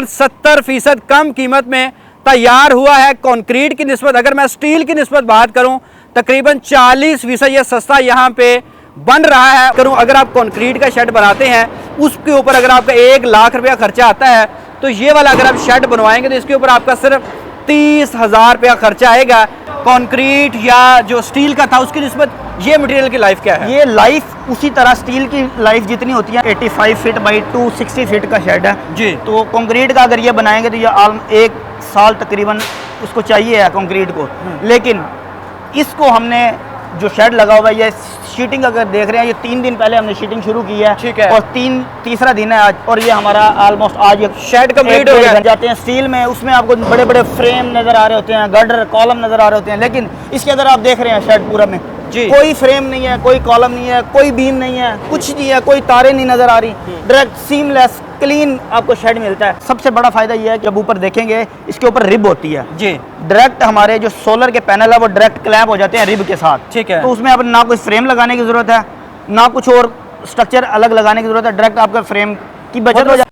तकरीबन 70% कम कीमत में तैयार हुआ है। कंक्रीट की निस्बत अगर मैं स्टील की निस्बत बात करूं, तकरीबन 40% ये सस्ता यहाँ पे बन रहा है। अगर आप कंक्रीट का शेड बनाते हैं, उसके ऊपर अगर आपका 1 लाख रुपया खर्चा आता है, तो ये वाला अगर आप शेड बनवाएंगे तो इसके ऊपर आपका सिर्फ 30,000 रुपया खर्चा आएगा। कंक्रीट या जो स्टील का था उसकी निस्बत ये मटेरियल की लाइफ क्या है? ये लाइफ उसी तरह स्टील की लाइफ जितनी होती है, 85 फीट बाई 260 फीट का शेड है जी। तो कंक्रीट का अगर ये बनाएंगे तो ये 1 साल तकरीबन उसको चाहिए है कंक्रीट को। लेकिन इसको हमने जो शेड लगा हुआ है, ये शीटिंग अगर देख रहे हैं, ये 3 दिन पहले हमने शीटिंग शुरू की है, ठीक है। और तीसरा दिन है आज, और ये हमारा ऑलमोस्ट आज ये शेड कंप्लीट हो गया। जाते हैं स्टील में, उसमें आपको बड़े बड़े फ्रेम नजर आ रहे होते हैं, गर्डर कॉलम नजर आ रहे होते हैं, लेकिन इसके अंदर आप देख रहे हैं शेड पूरा में कोई फ्रेम नहीं है, कोई कॉलम नहीं है, कोई बीम नहीं है, कुछ नहीं है, कोई तारें नहीं नजर आ रही, डायरेक्ट सीमलेस क्लीन आपको शेड मिलता है। सबसे बड़ा फायदा ये है कि जब ऊपर देखेंगे इसके ऊपर रिब होती है जी। डायरेक्ट हमारे जो सोलर के पैनल है वो डायरेक्ट क्लैंप हो जाते हैं रिब के साथ, ठीक है। तो उसमें अब ना कोई फ्रेम लगाने की जरूरत है, ना कुछ और स्ट्रक्चर अलग लगाने की जरूरत है, डायरेक्ट आपका फ्रेम की बचत हो जाती है।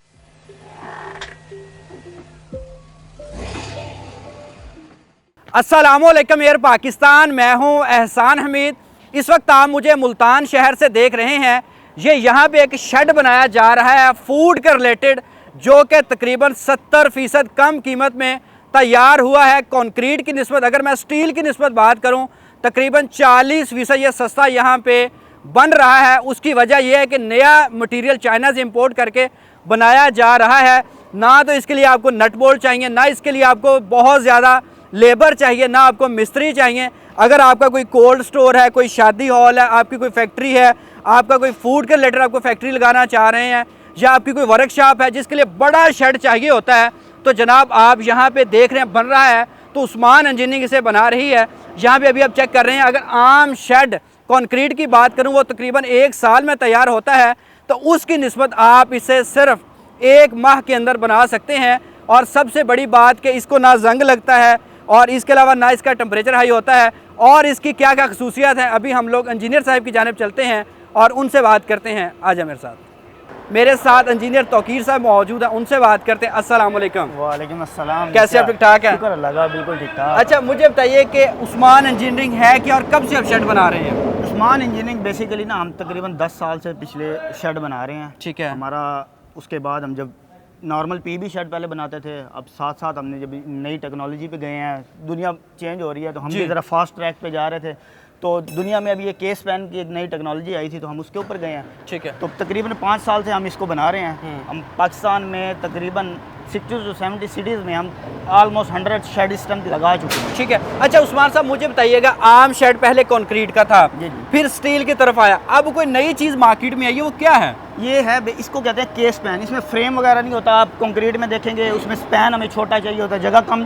अस्सलामुअलैकुम एयर पाकिस्तान, मैं हूं एहसान हमीद। इस वक्त आप मुझे मुल्तान शहर से देख रहे हैं। ये यहाँ पे एक शेड बनाया जा रहा है फूड के रिलेटेड, जो कि तकरीबन 70% कम कीमत में तैयार हुआ है। कंक्रीट की निस्बत अगर मैं स्टील की निस्बत बात करूँ, तकरीबन 40% ये सस्ता यहाँ पे बन रहा है। उसकी वजह यह है कि नया मटीरियल चाइना से इम्पोर्ट करके बनाया जा रहा है। ना तो इसके लिए आपको नट बोल्ट चाहिए, ना इसके लिए आपको बहुत ज़्यादा लेबर चाहिए, ना आपको मिस्त्री चाहिए। अगर आपका कोई कोल्ड स्टोर है, कोई शादी हॉल है, आपकी कोई फैक्ट्री है, आपका कोई फूड के रिलेटेड आपको फैक्ट्री लगाना चाह रहे हैं, या आपकी कोई वर्कशॉप है जिसके लिए बड़ा शेड चाहिए होता है, तो जनाब आप यहाँ पे देख रहे हैं बन रहा है, तो उस्मान इंजीनियरिंग इसे बना रही है। यहाँ पे अभी आप चेक कर रहे हैं। अगर आम शेड कंक्रीट की बात करूँ, वो तकरीबन 1 साल में तैयार होता है, तो उसकी निस्बत आप इसे सिर्फ 1 माह के अंदर बना सकते हैं। और सबसे बड़ी बात कि इसको ना जंग लगता है, और इसके अलावा ना इसका टेम्परेचर हाई होता है। और इसकी क्या क्या खसूसियात हैं, अभी हम लोग इंजीनियर साहब की जानिब चलते हैं और उनसे बात करते हैं। आजा मेरे साथ इंजीनियर तौकीर साहब मौजूद हैं, उनसे बात करते हैं। अस्सलाम वालेकुम। वालेकुम अस्सलाम। कैसे आप? ठीक ठाक हैं? शुक्र अल्लाह का, बिल्कुल ठीक ठाक। अच्छा, मुझे बताइए कि उस्मान इंजीनियरिंग है क्या, और कब से आप शेड बना रहे हैं? उस्मान इंजीनियरिंग बेसिकली ना हम तकरीबन 10 साल से पिछले शेड बना रहे हैं, ठीक है। हमारा उसके बाद हम जब नॉर्मल पीबी शेड पहले बनाते थे, अब साथ साथ हमने जब नई टेक्नोलॉजी पे गए हैं, दुनिया चेंज हो रही है, तो हम भी ज़रा फास्ट ट्रैक पे जा रहे थे। तो दुनिया में अभी ये केस पैन की एक नई टेक्नोलॉजी आई थी, तो हम उसके ऊपर गए हैं, ठीक है। तो तकरीबन 5 साल से हम इसको बना रहे हैं। हम पाकिस्तान में तकरीबन 60 to 70 सिटीज़ में हम ऑलमोस्ट 100 शेड सिस्टम लगा चुके हैं, ठीक है। अच्छा उस्मान साहब, मुझे बताइएगा, आम शेड पहले कंक्रीट का था, फिर स्टील की तरफ आया, अब कोई नई चीज़ मार्केट में आई है, वो क्या है? ये है, इसको कहते हैं केस पैन। इसमें फ्रेम वगैरह नहीं होता। आप कंक्रीट में देखेंगे उसमें स्पैन हमें छोटा चाहिए होता है, जगह कम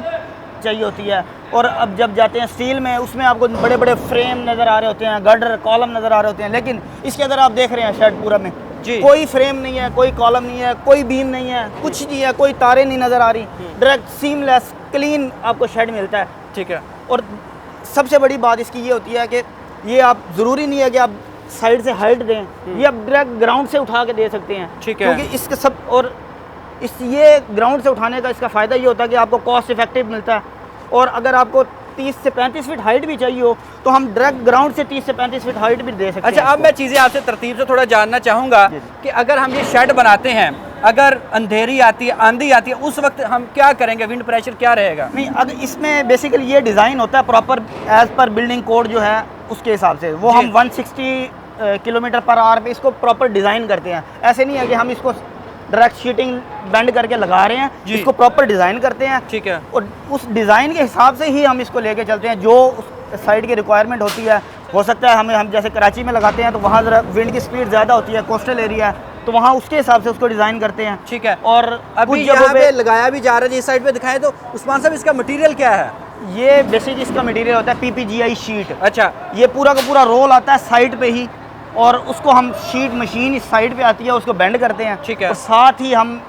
चाहिए होती है। और अब जब जाते हैं स्टील में, उसमें आपको बड़े बड़े फ्रेम नज़र आ रहे होते हैं, गर्डर कॉलम नज़र आ रहे होते हैं, लेकिन इसके अंदर आप देख रहे हैं शेड पूरा में कोई फ्रेम नहीं है, कोई कॉलम नहीं है, कोई बीम नहीं है, कुछ नहीं है, कोई तारें नहीं नज़र आ रही, डायरेक्ट सीमलेस क्लीन आपको शेड मिलता है, ठीक है। और सबसे बड़ी बात इसकी ये होती है कि ये आप ज़रूरी नहीं है कि आप साइड से हाइट दें, ये आप डायरेक्ट ग्राउंड से उठा के दे सकते हैं, ठीक है। क्योंकि इसके सब और ये ग्राउंड से उठाने का इसका फ़ायदा ये होता है कि आपको कॉस्ट इफेक्टिव मिलता है। और अगर आपको 30 से 35 फीट हाइट भी चाहिए हो, तो हम डायरेक्ट ग्राउंड से 30 से 35 फीट हाइट भी दे सकते हैं। अच्छा, अब मैं चीज़ें आपसे तरतीब से थोड़ा जानना चाहूँगा कि अगर हम ये शेड बनाते हैं, अगर अंधेरी आती है, आंधी आती है, उस वक्त हम क्या करेंगे? विंड प्रेशर क्या रहेगा? नहीं, अगर इसमें बेसिकली ये डिज़ाइन होता है proper as per building code जो है उसके हिसाब से, वो हम 160 किलोमीटर पर आवर पे इसको प्रॉपर डिज़ाइन करते हैं। ऐसे नहीं है कि हम इसको डायरेक्ट शीटिंग बेंड करके लगा रहे हैं, इसको प्रॉपर डिज़ाइन करते हैं, ठीक है। और उस डिज़ाइन के हिसाब से ही हम इसको लेके चलते हैं, जो उस साइड की रिक्वायरमेंट होती है। हो सकता है हम जैसे कराची में लगाते हैं तो वहाँ ज़रा विंड की स्पीड ज़्यादा होती है, कोस्टल एरिया है, तो वहाँ उसके हिसाब से उसको डिज़ाइन करते हैं, ठीक है। और अभी यहाँ पे लगाया भी जा रहा है, इस साइड पे दिखाएं तो उस्मान साहब, इसका मटेरियल क्या है? ये बेसिक इसका मटेरियल होता है PPGI शीट। अच्छा, ये पूरा का पूरा रोल आता है साइड पे ही, और उसको हम शीट मशीन इस साइड पे आती है, उसको बेंड करते हैं, ठीक है। और साथ ही हम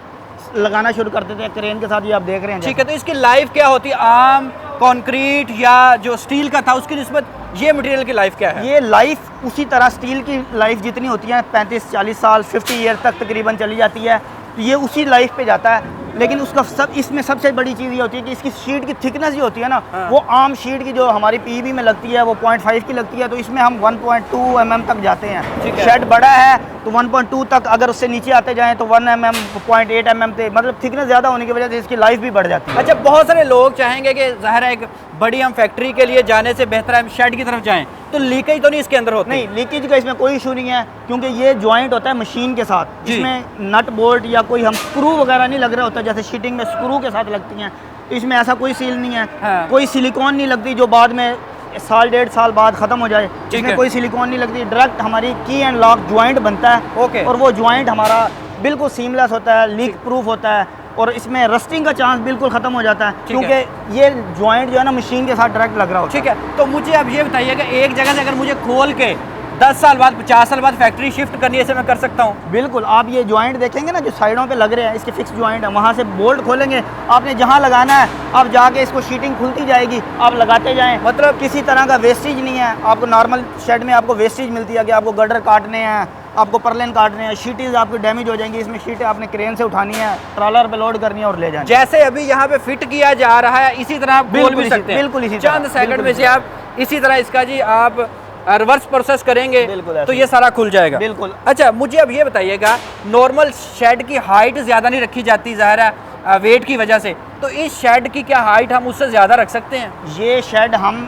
लगाना शुरू कर देते हैं क्रेन के साथ, ये आप देख रहे हैं, ठीक है। तो इसकी लाइफ क्या होती है, आम कंक्रीट या जो स्टील का था उसकी निस्बत ये मटेरियल की लाइफ क्या है? ये लाइफ उसी तरह स्टील की लाइफ जितनी होती है, 35-40 साल 50 ईयर तक तकरीबन चली जाती है, तो ये उसी लाइफ पे जाता है। लेकिन उसका इसमें सबसे बड़ी चीज़ ये होती है कि इसकी शीट की थिकनेस जो होती है ना, हाँ। वो आम शीट की जो हमारी पीईबी में लगती है वो 0.5 की लगती है, तो इसमें हम 1.2 mm तक जाते हैं। ठीक है। शेड बड़ा है तो 1.2 तक, अगर उससे नीचे आते जाएं तो 1 mm 0.8 mm थे, मतलब थिकनेस ज़्यादा होने की वजह से इसकी लाइफ भी बढ़ जाती है। अच्छा, बहुत सारे लोग चाहेंगे कि ज़ाहिर है एक बड़ी हम फैक्ट्री के लिए जाने से बेहतर है हम शेड की तरफ जाएं, तो लीकेज तो नहीं इसके अंदर होती? नहीं, लीकेज का इसमें कोई इशू नहीं है, क्योंकि ये जॉइंट होता है मशीन के साथ, जी। इसमें नट बोल्ट या कोई हम स्क्रू वगैरह नहीं लग रहा होता, जैसे शीटिंग में स्क्रू के साथ लगती हैं, इसमें ऐसा कोई सील नहीं है। हाँ। कोई सिलिकॉन नहीं लगती जो बाद में साल 1.5 साल बाद ख़त्म हो जाए, ठीक इसमें है। कोई सिलिकॉन नहीं लगती, डायरेक्ट हमारी की एंड लॉक जॉइंट बनता है। ओके। और वो जॉइंट हमारा बिल्कुल सीमलेस होता है, लीक प्रूफ होता है, और इसमें रस्टिंग का चांस बिल्कुल ख़त्म हो जाता है, ठीक है। क्योंकि ये जॉइंट जो है ना मशीन के साथ डायरेक्ट लग रहा होता है। ठीक है, तो मुझे अब ये बताइए कि एक जगह से अगर मुझे खोल के 10 साल बाद 50 साल बाद फैक्ट्री शिफ्ट करनी है, इसे मैं कर सकता हूँ? बिल्कुल। आप ये जॉइंट देखेंगे ना जो साइडों पे लग रहे हैं, इसके फिक्स जॉइंट है, वहाँ से बोल्ट खोलेंगे, आपने जहाँ लगाना है आप जाके इसको शीटिंग खुलती जाएगी, आप लगाते जाएं, मतलब किसी तरह का वेस्टेज नहीं है। आपको नॉर्मल शेड में आपको वेस्टेज मिलती है कि आपको गटर काटने हैं, आपको परलेन काटने हैं, शीटें आपकी डैमेज हो जाएंगी, इसमें शीटें आपने क्रेन से उठानी है, ट्रॉलर पे लोड करनी है और ले जानी है। जैसे अभी यहाँ पे फिट किया जा रहा है इसी तरह आप खोल बिल्कुल भी इसी- सकते हैं, बिल्कुल इसी चंद तरह, सेकंड बिल्कुल में इसी से आप इसी तरह इसका जी आप रिवर्स प्रोसेस करेंगे बिल्कुल तो ऐसे। ये सारा खुल जाएगा। बिल्कुल। अच्छा, मुझे अब ये बताइएगा, नॉर्मल शेड की हाइट ज़्यादा नहीं रखी जाती ज़ाहिर है वेट की वजह से, तो इस शेड की क्या हाइट हम उससे ज़्यादा रख सकते हैं? ये शेड हम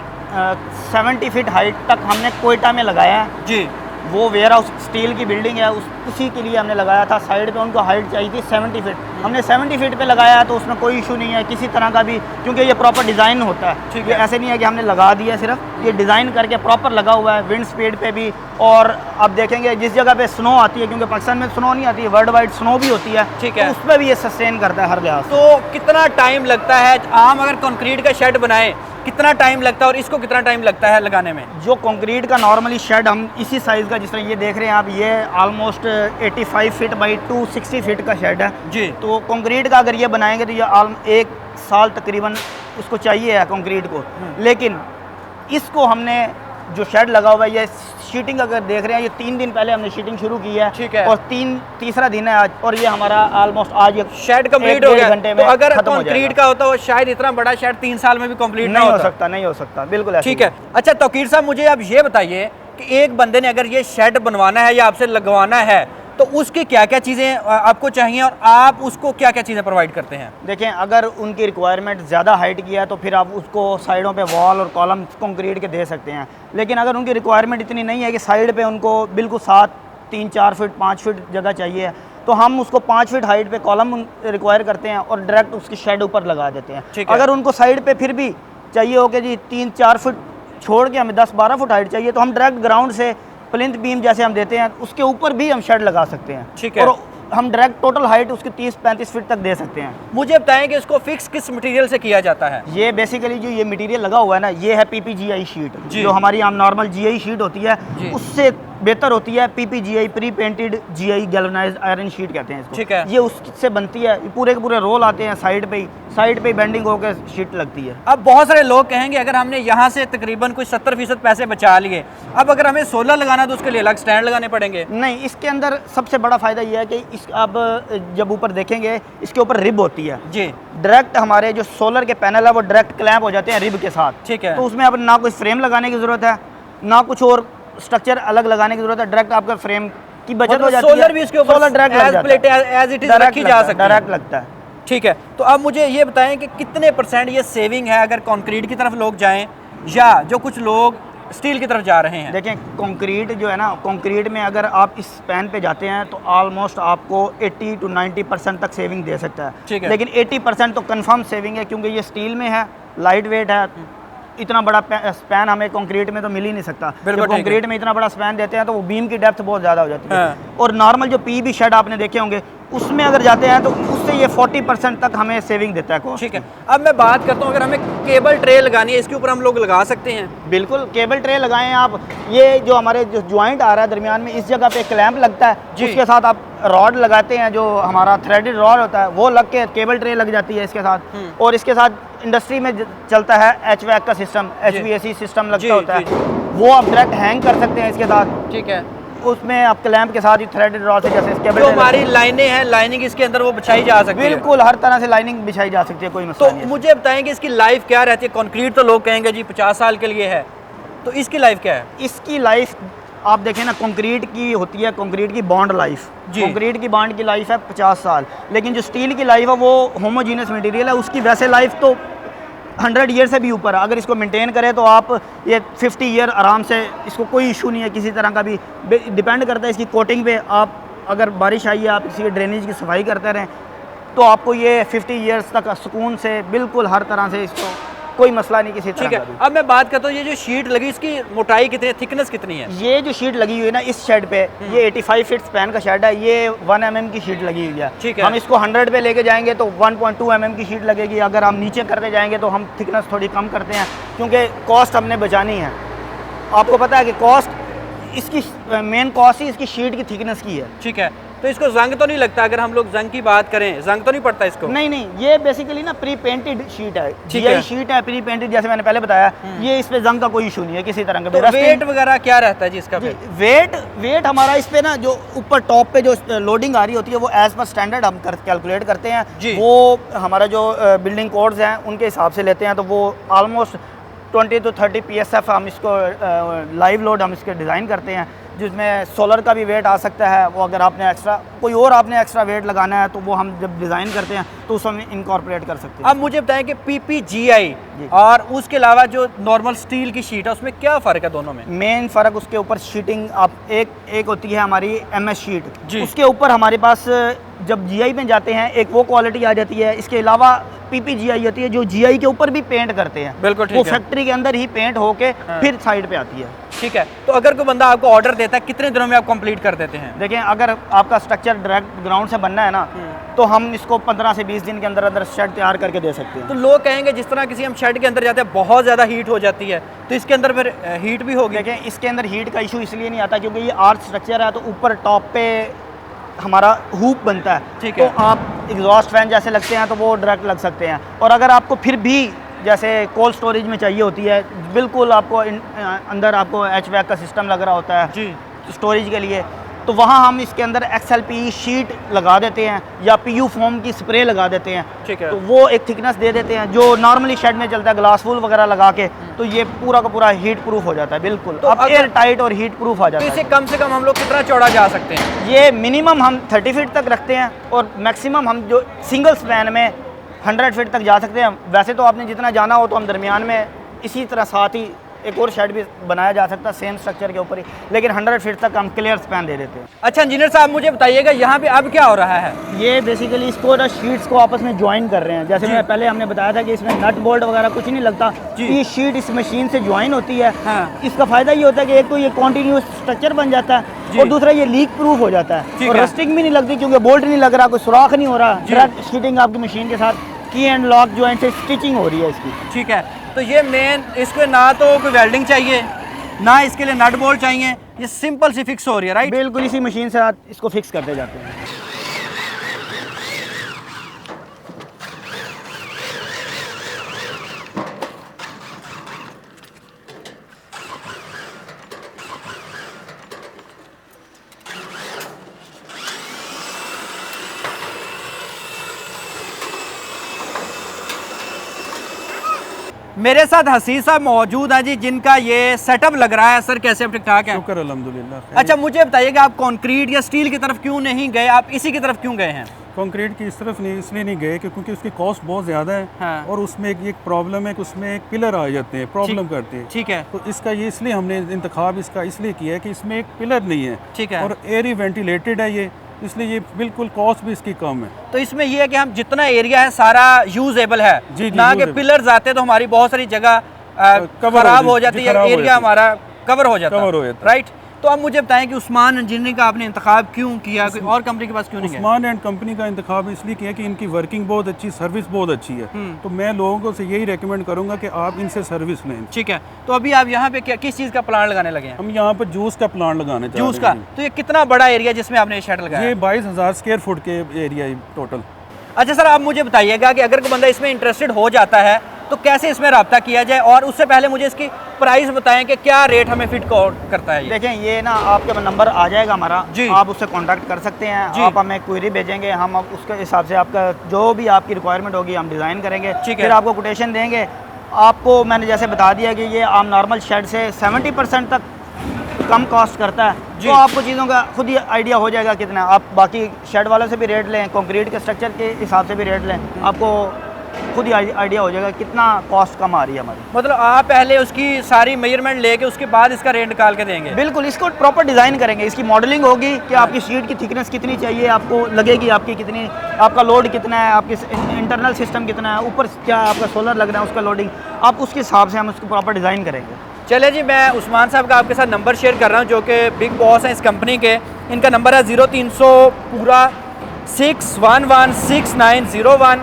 70 फीट हाइट तक हमने कोयटा में लगाया है। जी। वो वेयर हाउस स्टील की बिल्डिंग है, उसी के लिए हमने लगाया था। साइड पे उनको हाइट चाहिए थी 70 फीट, हमने 70 फीट पे लगाया, तो उसमें कोई इशू नहीं है किसी तरह का भी, क्योंकि ये प्रॉपर डिज़ाइन होता है। ठीक ये है। ऐसे नहीं है कि हमने लगा दिया, सिर्फ ये डिज़ाइन करके प्रॉपर लगा हुआ है, विंड स्पीड पे भी। और आप देखेंगे जिस जगह पे स्नो आती है, क्योंकि पाकिस्तान में स्नो नहीं आती है, वर्ल्ड वाइड स्नो भी होती है, ठीक है। तो उस पर भी ये सस्टेन करता है हर लिहाज से। तो कितना टाइम लगता है आम अगर कंक्रीट का शेड बनाए, कितना टाइम लगता है और इसको कितना टाइम लगता है लगाने में? जो कंक्रीट का नॉर्मली शेड हम इसी साइज़ का, जिस तरह ये देख रहे हैं आप, ये ऑलमोस्ट 85 फीट बाई 260 फीट का शेड है जी। तो कंक्रीट का अगर ये बनाएंगे तो ये 1 साल तकरीबन उसको चाहिए है कंक्रीट को। लेकिन इसको हमने जो शेड लगा हुआ है, ये शीटिंग अगर देख रहे हैं, ये 3 दिन पहले हमने शीटिंग शुरू की है। ठीक है। और तीसरा दिन है आज, और ये हमारा ऑलमोस्ट आज ये शेड कंप्लीट हो गया। तो अगर कंक्रीट का होता हो शायद इतना बड़ा शेड 3 साल में भी कंप्लीट नहीं हो सकता, नहीं हो सकता, बिल्कुल ऐसे ठीक है। अच्छा तौकीर साहब, मुझे आप ये बताइए कि एक बंदे ने अगर ये शेड बनवाना है या आपसे लगवाना है तो उसकी क्या क्या चीज़ें आपको चाहिए और आप उसको क्या क्या चीज़ें प्रोवाइड करते हैं? देखें, अगर उनकी रिक्वायरमेंट ज़्यादा हाइट की है तो फिर आप उसको साइडों पे वॉल और कॉलम कंक्रीट के दे सकते हैं। लेकिन अगर उनकी रिक्वायरमेंट इतनी नहीं है कि साइड पे उनको बिल्कुल 3-4 फीट 5 फीट जगह चाहिए, तो हम उसको 5 फीट हाइट पे कॉलम रिक्वायर करते हैं और डायरेक्ट उसकी शेड ऊपर लगा देते हैं। ठीक है। अगर उनको साइड पे फिर भी चाहिए हो कि जी 3-4 फुट छोड़ के हमें 10-12 फुट हाइट चाहिए, तो हम डायरेक्ट ग्राउंड से प्लिंथ बीम जैसे हम देते हैं उसके ऊपर भी हम शेड लगा सकते हैं। ठीक है। और हम डायरेक्ट टोटल हाइट उसकी 30-35 फीट तक दे सकते हैं। मुझे बताएं कि इसको फिक्स किस मटेरियल से किया जाता है? ये बेसिकली जो ये मटेरियल लगा हुआ है ना, ये है PPGI शीट, जी। जो हमारी आम नॉर्मल GI शीट होती है, जी। उससे बेहतर होती है PPGI pre painted GI galvanised iron sheet कहते हैं इसको। ठीक है। ये उससे बनती है, पूरे के पूरे रोल आते हैं साइड पे ही बेंडिंग होकर शीट लगती है। अब बहुत सारे लोग कहेंगे अगर हमने यहाँ से तकरीबन कुछ 70% पैसे बचा लिए, अब अगर हमें सोलर लगाना तो उसके लिए अलग स्टैंड लगाने पड़ेंगे? नहीं, इसके अंदर सबसे बड़ा फ़ायदा ये है कि इस अब जब ऊपर देखेंगे इसके ऊपर रिब होती है जी। डायरेक्ट हमारे जो सोलर के पैनल है वो डायरेक्ट क्लैंप हो जाते हैं रिब के साथ। ठीक है। तो उसमें अब ना कोई फ्रेम लगाने की ज़रूरत है, ना कुछ और स्ट्रक्चर अलग लगाने की ज़रूरत है, डायरेक्ट आपका फ्रेम की बचत हो जाती है। सोलर भी इसके ऊपर सोलर डायरेक्ट लग जाता है, एज इट इज रखी जा सकती है, डायरेक्ट लगता है। ठीक है। तो अब मुझे ये बताएं कि कितने % ये सेविंग है अगर कंक्रीट की तरफ लोग जाएं या जो कुछ लोग स्टील की तरफ जा रहे हैं? देखें, कंक्रीट जो है ना, कंक्रीट में अगर आप इस स्पैन पे जाते हैं तो ऑलमोस्ट आपको 80 to 90% तक सेविंग दे सकता है। ठीक है। लेकिन 80% तो कंफर्म सेविंग है, क्योंकि ये स्टील में है, लाइट वेट है, इतना बड़ा स्पैन हमें कंक्रीट में तो मिल ही नहीं सकता। बिल्कुल जब ठीक है। कंक्रीट में इतना बड़ा स्पैन देते हैं तो वो बीम की डेप्थ बहुत ज़्यादा हो जाती है। हाँ। और नॉर्मल जो PB शेड आपने देखे होंगे उसमें अगर जाते हैं तो उससे ये 40% तक हमें सेविंग देता है कॉस्ट। ठीक है। अब मैं बात करता हूँ, अगर हमें केबल ट्रे लगानी है, इसके ऊपर हम लोग लगा सकते हैं? बिल्कुल, केबल ट्रे लगाएं आप। ये जो हमारे जो ज्वाइंट आ रहा है दरमियान में, इस जगह पे क्लैंप लगता है, जी। उसके साथ आप रॉड लगाते हैं, जो हमारा थ्रेडेड रॉड होता है वो लग के केबल ट्रे लग जाती है इसके साथ। और इसके साथ इंडस्ट्री में चलता है HVAC का सिस्टम, HVAC सिस्टम जी, लगता होता जी, है, वो आप डायरेक्ट हैंग कर सकते हैं इसके साथ। ठीक है। उसमें आप क्लैंप के साथ ही थ्रेडेड रॉड से जैसे इसके जो हमारी लाइनें हैं, लाइनिंग इसके अंदर वो बिछाई जा सकती है। बिल्कुल हर तरह से लाइनिंग बिछाई जा सकती है, कोई मसला तो नहीं है। मुझे बताएंगे इसकी लाइफ क्या रहती है? कंक्रीट तो लोग कहेंगे जी 50 साल के लिए है, तो इसकी लाइफ क्या है? इसकी लाइफ आप देखें ना, कंक्रीट की होती है, कंक्रीट की बॉन्ड लाइफ, कंक्रीट की बॉन्ड की लाइफ है 50 साल, लेकिन जो स्टील की लाइफ है वो होमोजीनियस मटेरियल है, उसकी वैसे लाइफ तो 100 ईयर से भी ऊपर है। अगर इसको मेंटेन करें तो आप ये 50 ईयर आराम से, इसको कोई इशू नहीं है किसी तरह का भी। डिपेंड करता है इसकी कोटिंग पे। आप अगर बारिश आई है, आप किसी ड्रेनेज की सफाई करते रहें तो आपको ये 50 ईयर्स तक सुकून से बिल्कुल हर तरह से इसको कोई मसला नहीं किसी तरह ठीक है। अब मैं बात करता हूँ, ये जो शीट लगी इसकी मोटाई कितनी है, थिकनेस कितनी है? ये जो शीट लगी हुई है ना इस शेड पे, ये 85 फीट स्पैन का शेड है, ये 1 mm की शीट लगी हुई है। ठीक है। हम इसको 100 पे लेके जाएंगे तो 1.2 mm की शीट लगेगी। अगर हम नीचे करते जाएंगे तो हम थिकनेस थोड़ी कम करते हैं, क्योंकि कॉस्ट हमने बचानी है। आपको पता है कि कॉस्ट इसकी मेन कॉस्ट ही इसकी शीट की थिकनेस की है। ठीक है। तो इसको जंग तो नहीं लगता? अगर हम लोग जंग की बात करें, जंग तो नहीं पड़ता इसको? नहीं नहीं, ये बेसिकली ना प्री पेंटेड शीट है, ठीक GI है। शीट है, प्री पेंटेड, जैसे मैंने पहले बताया। ये इस पे जंग का कोई इशू नहीं है किसी तरह का। तो वेट वगैरह क्या रहता है जी इसका? वेट हमारा इस पे ना, जो ऊपर टॉप पे जो लोडिंग आ रही होती है वो एज पर स्टैंडर्ड हम कैलकुलेट करते हैं। वो हमारा जो बिल्डिंग कोड्स हैं उनके हिसाब से लेते हैं, तो वो ऑलमोस्ट 20 to 30 PSF हम इसको लाइव लोड हम इसके डिज़ाइन करते हैं, जिसमें सोलर का भी वेट आ सकता है। वो अगर आपने एक्स्ट्रा कोई और आपने एक्स्ट्रा वेट लगाना है तो वो हम जब डिज़ाइन करते हैं तो उसमें इनकॉर्पोरेट कर सकते हैं। अब मुझे बताएं कि PPGI और उसके अलावा जो नॉर्मल स्टील की शीट है उसमें क्या फ़र्क है दोनों में? मेन फ़र्क उसके ऊपर शीटिंग, आप एक होती है हमारी MS शीट, जी। उसके ऊपर हमारे पास जब GI में जाते हैं एक वो क्वालिटी आ जाती है। इसके अलावा PPGI होती है जो GI के ऊपर भी पेंट करते हैं। बिल्कुल ठीक वो है। फैक्ट्री के अंदर ही पेंट होके फिर साइड पे आती है। ठीक है। तो अगर कोई बंदा आपको ऑर्डर देता है, कितने दिनों में आप कंप्लीट कर देते हैं? देखें, अगर आपका स्ट्रक्चर डायरेक्ट ग्राउंड से बनना है ना, तो हम इसको 15 से 20 दिन के अंदर अंदर शेड तैयार करके दे सकते हैं। तो लोग कहेंगे जिस तरह किसी हम शेड के अंदर जाते हैं बहुत ज़्यादा हीट हो जाती है, तो इसके अंदर फिर हीट भी होगी? देखें, इसके अंदर हीट का इशू इसलिए नहीं आता क्योंकि ये आर्च स्ट्रक्चर है, तो ऊपर टॉप पे हमारा हुप बनता है। ठीक है। तो आप एग्जॉस्ट फैन जैसे लगते हैं तो वो डायरेक्ट लग सकते हैं। और अगर आपको फिर भी जैसे कोल्ड स्टोरेज में चाहिए होती है, बिल्कुल आपको अंदर आपको HVAC का सिस्टम लग रहा होता है जी स्टोरेज के लिए, तो वहाँ हम इसके अंदर XLPE शीट लगा देते हैं या PU फोम की स्प्रे लगा देते हैं। ठीक है। तो वो एक थिकनेस दे देते हैं जो नॉर्मली शेड में चलता है, ग्लास फुल वगैरह लगा के, तो ये पूरा का पूरा हीट प्रूफ हो जाता है। बिल्कुल, तो अब अगर- एयर टाइट और हीट प्रूफ आ तो जाता इसे है। कम से कम हम लोग कितना चौड़ा जा सकते हैं? ये मिनिमम हम 30 फीट तक रखते हैं और मैक्सिमम हम जो सिंगल स्पैन में 100 फीट तक जा सकते हैं। वैसे तो आपने जितना जाना हो तो हम दरमियान में इसी तरह साथ ही एक और शेड भी बनाया जा सकता है सेम स्ट्रक्चर के ऊपर ही, लेकिन 100 फीट तक हम क्लियर स्पैन दे देते हैं। अच्छा इंजीनियर साहब, मुझे बताइएगा यहाँ पे अब क्या हो रहा है? ये बेसिकली इसको ना शीट्स को आपस में ज्वाइन कर रहे हैं। जैसे मैं पहले हमने बताया था कि इसमें नट बोल्ट वगैरह कुछ नहीं लगता, ये शीट इस मशीन से ज्वाइन होती है। हाँ। इसका फायदा ये होता है कि एक तो ये कॉन्टिन्यूस स्ट्रक्चर बन जाता है और दूसरा ये लीक प्रूफ हो जाता है और रस्टिंग भी नहीं लगती क्योंकि बोल्ट नहीं लग रहा, कोई सुराख नहीं हो रहा। डायरेक्ट शीटिंग आपकी मशीन के साथ की एंड लॉक ज्वाइंट से स्टिचिंग हो रही है इसकी। ठीक है। तो ये मेन इसको ना तो कोई वेल्डिंग चाहिए ना इसके लिए नट बोल्ट चाहिए, ये सिंपल सी फिक्स हो रही है, राइट? बिल्कुल इसी मशीन से आप इसको फिक्स करते जाते हैं। मेरे साथ हसीस साहब मौजूद हैं जी, जिनका ये सेटअप लग रहा है। सर कैसे, ठीक ठाक है? शुक्र अल्हम्दुलिल्लाह। अच्छा मुझे बताइएगा, आप कंक्रीट या स्टील की तरफ क्यों नहीं गए, आप इसी की तरफ क्यों गए हैं? कंक्रीट की इस तरफ नहीं इसलिए नहीं गए क्योंकि उसकी कॉस्ट बहुत ज़्यादा है। हाँ। और उसमें एक प्रॉब्लम है कि उसमें एक पिलर आ जाते हैं, प्रॉब्लम करते हैं। ठीक है। तो इसका ये इसलिए हमने इंतखाब इसका इसलिए किया है कि इसमें एक पिलर नहीं है। ठीक है। और एयरी वेंटिलेटेड है ये, इसलिए ये बिल्कुल कॉस्ट भी इसकी कम है। तो इसमें ये है कि हम जितना एरिया है सारा यूजेबल है, जी, ना कि usable। पिलर्स आते तो हमारी बहुत सारी जगह कवर खराब हो जाती है, खराब हो एरिया जाती है। हमारा कवर हो जाता कवर हो है, जाता है। राइट? तो अब मुझे बताएं कि उस्मान इंजीनियरिंग का आपने इंतखाब क्यों किया, कोई और कंपनी के पास क्यों नहीं गए? उस्मान एंड कंपनी का इंतखाब इसलिए किया कि इनकी वर्किंग बहुत अच्छी, सर्विस बहुत अच्छी है। तो मैं लोगों को से यही रेकमेंड करूंगा कि आप इनसे सर्विस लें। ठीक है। तो अभी आप यहाँ पे किस चीज़ का प्लांट लगाने लगे हैं? हम यहाँ पर जूस का प्लांट लगाने चाह जूस रहे का। हैं। तो ये कितना बड़ा एरिया जिसमें आपने ये शेड लगाया? ये 22,000 स्क्वायर फुट के एरिया टोटल। अच्छा सर, आप मुझे बताइएगा कि अगर कोई बंदा इसमें इंटरेस्टेड हो जाता है तो कैसे इसमें रब्ता किया जाए, और उससे पहले मुझे इसकी प्राइस बताएं कि क्या रेट हमें फिट करता है ये। देखें ये ना आपके नंबर आ जाएगा हमारा जी। आप उससे कांटेक्ट कर सकते हैं जी। आप हमें क्वेरी भेजेंगे, हम अब उसके हिसाब से आपका जो भी आपकी रिक्वायरमेंट होगी हम डिज़ाइन करेंगे, ठीक है। फिर आपको कोटेशन देंगे। आपको मैंने जैसे बता दिया कि ये आम नॉर्मल शेड से 70% तक कम कॉस्ट करता है, जी। तो आपको चीज़ों का खुद ही आइडिया हो जाएगा कितना। आप बाकी शेड वालों से भी रेट लें, कंक्रीट के स्ट्रक्चर के हिसाब से भी रेट लें, आपको खुद ही आइडिया हो जाएगा कितना कॉस्ट कम आ रही है हमारी। मतलब आप पहले उसकी सारी मेजरमेंट लेके उसके बाद इसका रेट निकाल के देंगे? बिल्कुल, इसको प्रॉपर डिज़ाइन करेंगे, इसकी मॉडलिंग होगी कि आपकी शीट की थिकनेस कितनी चाहिए, आपको लगेगी आपकी कितनी, आपका लोड कितना है, आपकी इंटरनल सिस्टम कितना है, ऊपर क्या आपका सोलर लग रहा है उसका लोडिंग, आप उसके हिसाब से हम उसको प्रॉपर डिज़ाइन करेंगे। चले जी, मैं उस्मान साहब का आपके साथ नंबर शेयर कर रहा हूँ जो कि बिग बॉस हैं इस कंपनी के। इनका नंबर है 0300 पूरा 6116901।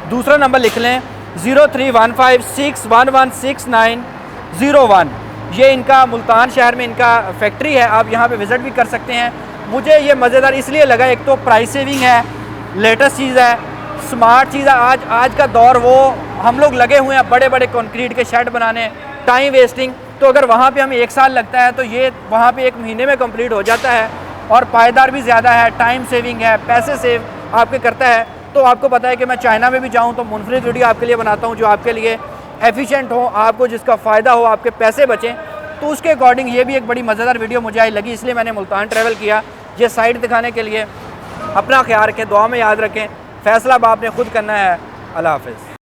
दूसरा नंबर लिख लें 031561169101। ये इनका मुल्तान शहर में इनका फैक्ट्री है, आप यहाँ पे विज़िट भी कर सकते हैं। मुझे ये मज़ेदार इसलिए लगा, एक तो प्राइस सेविंग है, लेटेस्ट चीज़ है, स्मार्ट चीज़ है। आज का दौर वो हम लोग लगे हुए हैं बड़े बड़े कंक्रीट के शेड बनाने, टाइम वेस्टिंग, तो अगर वहाँ पे हमें 1 साल लगता है तो ये वहाँ पे 1 महीने में कंप्लीट हो जाता है, और पायदार भी ज़्यादा है, टाइम सेविंग है, पैसे सेव आपके करता है। तो आपको पता है कि मैं चाइना में भी जाऊँ तो मुनफरिद वीडियो आपके लिए बनाता हूँ जो आपके लिए एफिशिएंट हो, आपको जिसका फ़ायदा हो, आपके पैसे बचें। तो उसके अकॉर्डिंग ये भी एक बड़ी मज़ेदार वीडियो मुझे आई लगी, इसलिए मैंने मुल्तान ट्रैवल किया ये साइट दिखाने के लिए। अपना ख्याल रखें, दुआ में याद रखें, फ़ैसला अब आपने खुद करना है। अल्लाह हाफ़िज़।